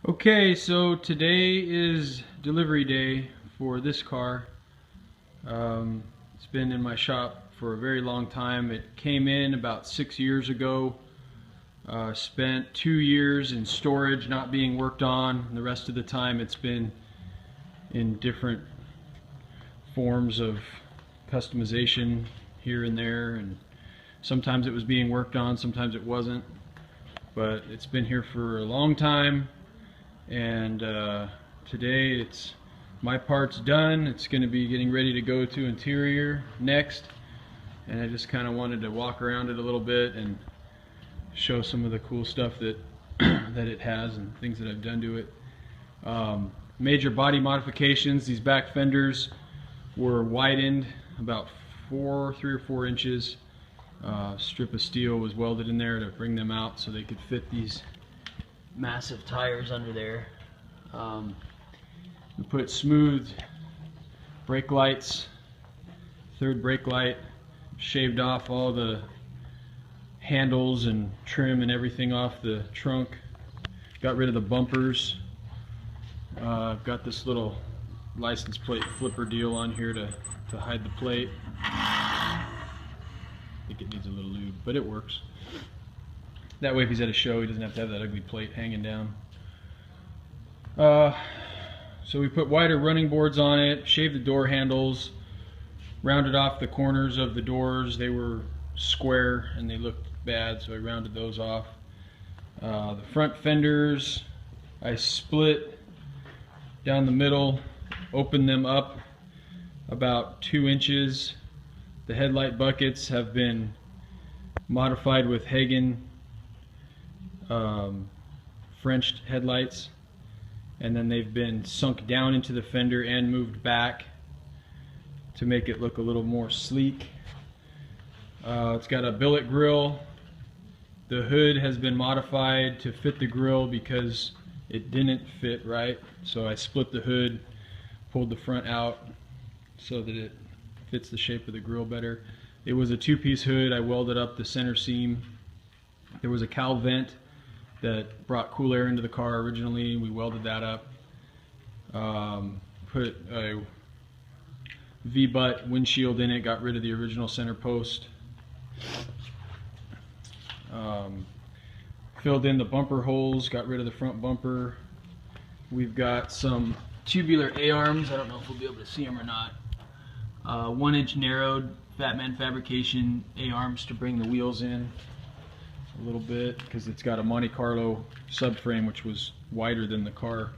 Okay, so today is delivery day for this car. It's been in my shop for a very long time. It came in about 6 years ago. Spent 2 years in storage, not being worked on. And the rest of the time it's been in different forms of customization here and there. And sometimes it was being worked on, sometimes it wasn't. But it's been here for a long time. And today my part's done. It's going to be getting ready to go to interior next, and I just kind of wanted to walk around it a little bit and show some of the cool stuff that that it has and things that I've done to it. Major body modifications. These back fenders were widened about 3 or 4 inches. Strip of steel was welded in there to bring them out so they could fit these massive tires under there. We put smooth brake lights, third brake light, shaved off all the handles and trim and everything off the trunk, got rid of the bumpers. Got this little license plate flipper deal on here to hide the plate. I think it needs a little lube, but it works. That way if he's at a show, he doesn't have to have that ugly plate hanging down. So we put wider running boards on it, shaved the door handles, rounded off the corners of the doors. They were square and they looked bad, so I rounded those off. The front fenders, I split down the middle, opened them up about 2 inches. The headlight buckets have been modified with Hagen Frenched headlights, and then they've been sunk down into the fender and moved back to make it look a little more sleek. It's got a billet grille. The hood has been modified to fit the grille because it didn't fit right, so I split the hood, pulled the front out so that it fits the shape of the grille better. It was a 2-piece hood. I welded up the center seam. There was a cowl vent that brought cool air into the car originally. We welded that up. Put a V-butt windshield in it, got rid of the original center post. Filled in the bumper holes, got rid of the front bumper. We've got some tubular A-arms. I don't know if we'll be able to see them or not. 1-inch narrowed Fat Man Fabrication A-arms to bring the wheels in a little bit, because it's got a Monte Carlo subframe which was wider than the car.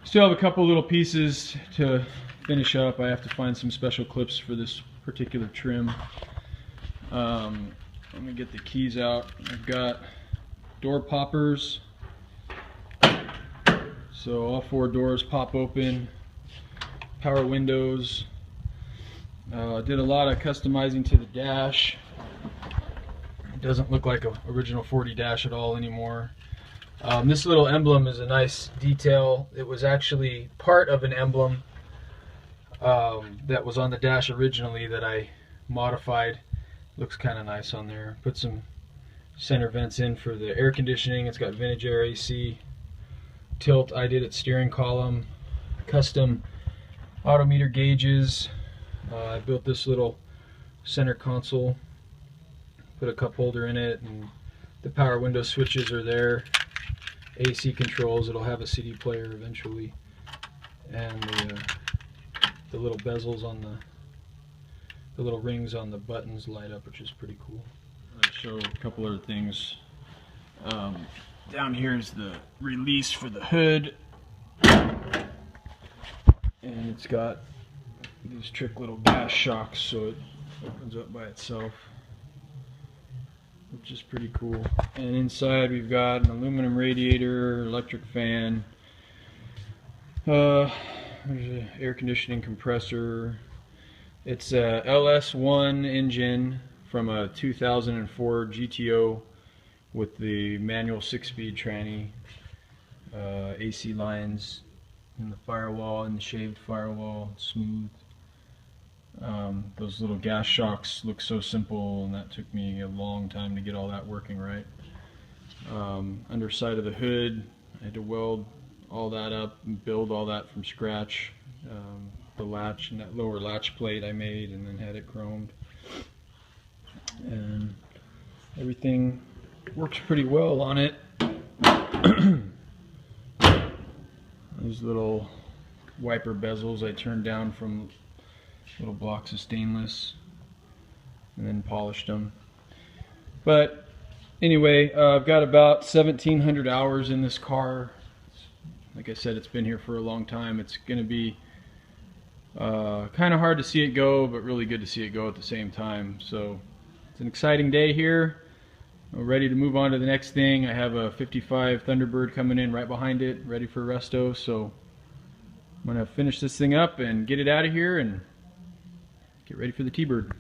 Still have a couple little pieces to finish up. I have to find some special clips for this particular trim. Let me get the keys out. I've got door poppers, so all 4 doors pop open. Power windows. Did a lot of customizing to the dash. It doesn't look like an original 40 dash at all anymore. This little emblem is a nice detail. It was actually part of an emblem that was on the dash originally that I modified. Looks kind of nice on there. Put some center vents in for the air conditioning. It's got vintage air AC. Tilt I did at steering column. Custom autometer gauges. I built this little center console, put a cup holder in it, and the power window switches are there. AC controls, it'll have a CD player eventually, and the little bezels on the little rings on the buttons light up, which is pretty cool. I'll show a couple other things. Down here is the release for the hood, and it's got these trick little gas shocks, so it opens up by itself, which is pretty cool. And inside we've got an aluminum radiator, electric fan, there's an air conditioning compressor. It's a LS1 engine from a 2004 GTO with the manual 6-speed tranny. AC lines in the firewall, in the shaved firewall, smooth. Those little gas shocks look so simple, and that took me a long time to get all that working right. Underside of the hood, I had to weld all that up and build all that from scratch. The latch and that lower latch plate I made, and then had it chromed. And everything works pretty well on it. These little wiper bezels I turned down from little blocks of stainless and then polished them. But anyway, I've got about 1,700 hours in this car. Like I said, it's been here for a long time. It's going to be kind of hard to see it go, but really good to see it go at the same time. So it's an exciting day here. We're ready to move on to the next thing. I have a 55 Thunderbird coming in right behind it, ready for resto. So I'm going to finish this thing up and get it out of here and get ready for the T-Bird.